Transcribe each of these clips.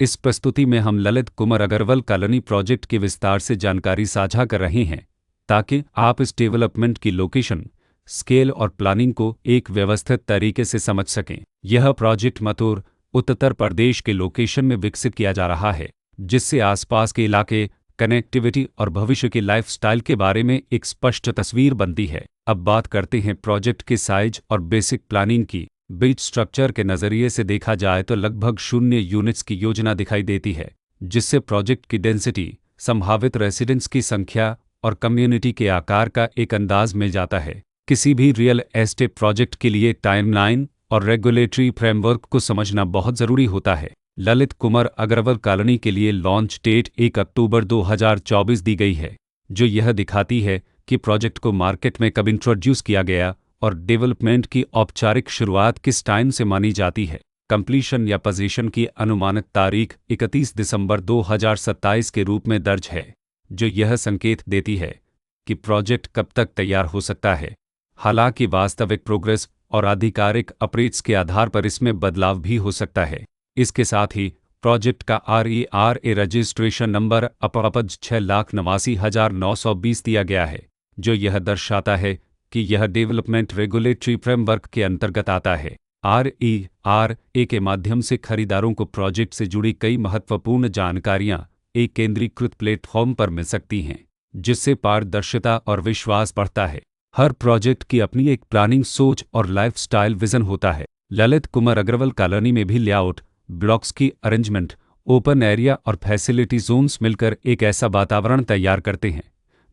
इस प्रस्तुति में हम ललित कुमार अग्रवाल कॉलोनी प्रोजेक्ट की विस्तार से जानकारी साझा कर रहे हैं ताकि आप इस डेवलपमेंट की लोकेशन, स्केल और प्लानिंग को एक व्यवस्थित तरीके से समझ सकें। यह प्रोजेक्ट मथुर, उत्तर प्रदेश के लोकेशन में विकसित किया जा रहा है, जिससे आसपास के इलाके, कनेक्टिविटी और भविष्य के लाइफस्टाइल के बारे में एक स्पष्ट तस्वीर बनती है। अब बात करते हैं प्रोजेक्ट के साइज और बेसिक प्लानिंग की। बीच स्ट्रक्चर के नज़रिए से देखा जाए तो लगभग 0 यूनिट्स की योजना दिखाई देती है, जिससे प्रोजेक्ट की डेंसिटी, संभावित रेसिडेंट्स की संख्या और कम्युनिटी के आकार का एक अंदाज मिल जाता है। किसी भी रियल एस्टेट प्रोजेक्ट के लिए टाइमलाइन और रेगुलेटरी फ्रेमवर्क को समझना बहुत ज़रूरी होता है। ललित कुमार अग्रवाल कॉलोनी के लिए लॉन्च डेट 1 अक्टूबर 2024 दी गई है, जो यह दिखाती है कि प्रोजेक्ट को मार्केट में कब इंट्रोड्यूस किया गया और डेवलपमेंट की औपचारिक शुरुआत किस टाइम से मानी जाती है। कंप्लीशन या पोजीशन की अनुमानित तारीख 31 दिसंबर 2027 के रूप में दर्ज है, जो यह संकेत देती है कि प्रोजेक्ट कब तक तैयार हो सकता है। हालांकि वास्तविक प्रोग्रेस और आधिकारिक अपडेट्स के आधार पर इसमें बदलाव भी हो सकता है। इसके साथ ही प्रोजेक्ट का RERA रजिस्ट्रेशन नंबर अपरपज 6,89,920 दिया गया है, जो यह दर्शाता है कि यह डेवलपमेंट रेगुलेटरी फ्रेमवर्क के अंतर्गत आता है। RERA के माध्यम से खरीदारों को प्रोजेक्ट से जुड़ी कई महत्वपूर्ण जानकारियां एक केंद्रीकृत प्लेटफॉर्म पर मिल सकती हैं, जिससे पारदर्शिता और विश्वास बढ़ता है। हर प्रोजेक्ट की अपनी एक प्लानिंग सोच और लाइफस्टाइल विजन होता है। ललित कुमार अग्रवाल कॉलोनी में भी लेआउट, ब्लॉक्स की अरेंजमेंट, ओपन एरिया और फैसिलिटी जोन्स मिलकर एक ऐसा वातावरण तैयार करते हैं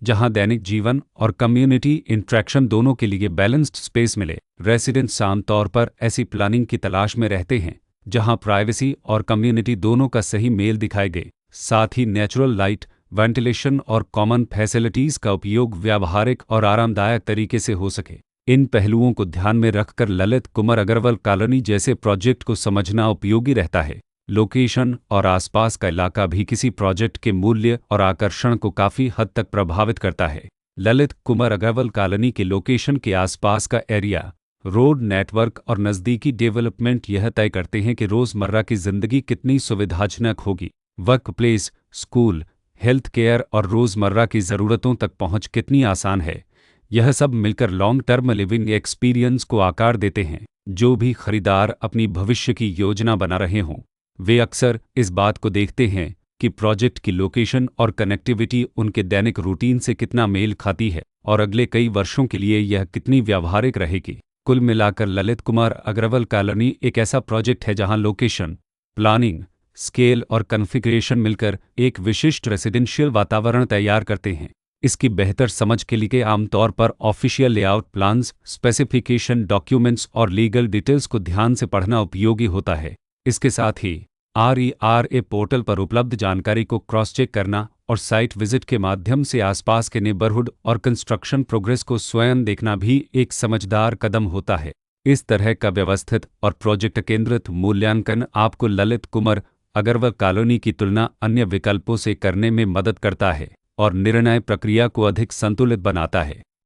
जहां दैनिक जीवन और कम्युनिटी इंट्रैक्शन दोनों के लिए बैलेंस्ड स्पेस मिले। रेसिडेंट्स आमतौर पर ऐसी प्लानिंग की तलाश में रहते हैं जहां प्राइवेसी और कम्युनिटी दोनों का सही मेल दिखाए गए, साथ ही नेचुरल लाइट, वेंटिलेशन और कॉमन फैसिलिटीज का उपयोग व्यावहारिक और आरामदायक तरीके से हो सके। इन पहलुओं को ध्यान में रखकर ललित कुमार अग्रवाल कॉलोनी जैसे प्रोजेक्ट को समझना उपयोगी रहता है। लोकेशन और आसपास का इलाका भी किसी प्रोजेक्ट के मूल्य और आकर्षण को काफ़ी हद तक प्रभावित करता है। ललित कुमार अग्रवाल कॉलोनी के लोकेशन के आसपास का एरिया, रोड नेटवर्क और नज़दीकी डेवलपमेंट यह तय करते हैं कि रोज़मर्रा की ज़िंदगी कितनी सुविधाजनक होगी। Work place, school, health care और रोज़मर्रा की ज़रूरतों तक पहुँच कितनी आसान है। यह सब मिलकर लॉन्ग टर्म लिविंग एक्सपीरियंस को आकार देते हैं। जो भी खरीदार अपनी भविष्य की योजना बना रहे हों, वे अक्सर इस बात को देखते हैं कि प्रोजेक्ट की लोकेशन और कनेक्टिविटी उनके दैनिक रूटीन से कितना मेल खाती है और अगले कई वर्षों के लिए यह कितनी व्यावहारिक रहेगी। कुल मिलाकर ललित कुमार अग्रवाल कॉलोनी एक ऐसा प्रोजेक्ट है जहां लोकेशन, प्लानिंग, स्केल और कॉन्फ़िगरेशन मिलकर एक विशिष्ट रेसिडेंशियल वातावरण तैयार करते हैं। इसकी बेहतर समझ के लिए आमतौर पर official layout plans, specification documents और लीगल डिटेल्स को ध्यान से पढ़ना उपयोगी होता है। इसके साथ ही RERA पोर्टल पर उपलब्ध जानकारी को क्रॉस चेक करना और साइट विजिट के माध्यम से आसपास के नेबरहुड और कंस्ट्रक्शन प्रोग्रेस को स्वयं देखना भी एक समझदार कदम होता है। इस तरह का व्यवस्थित और प्रोजेक्ट केंद्रित मूल्यांकन आपको ललित कुमार अग्रवाल कॉलोनी की तुलना अन्य विकल्पों से करने में मदद करता है और निर्णय प्रक्रिया को अधिक संतुलित बनाता है।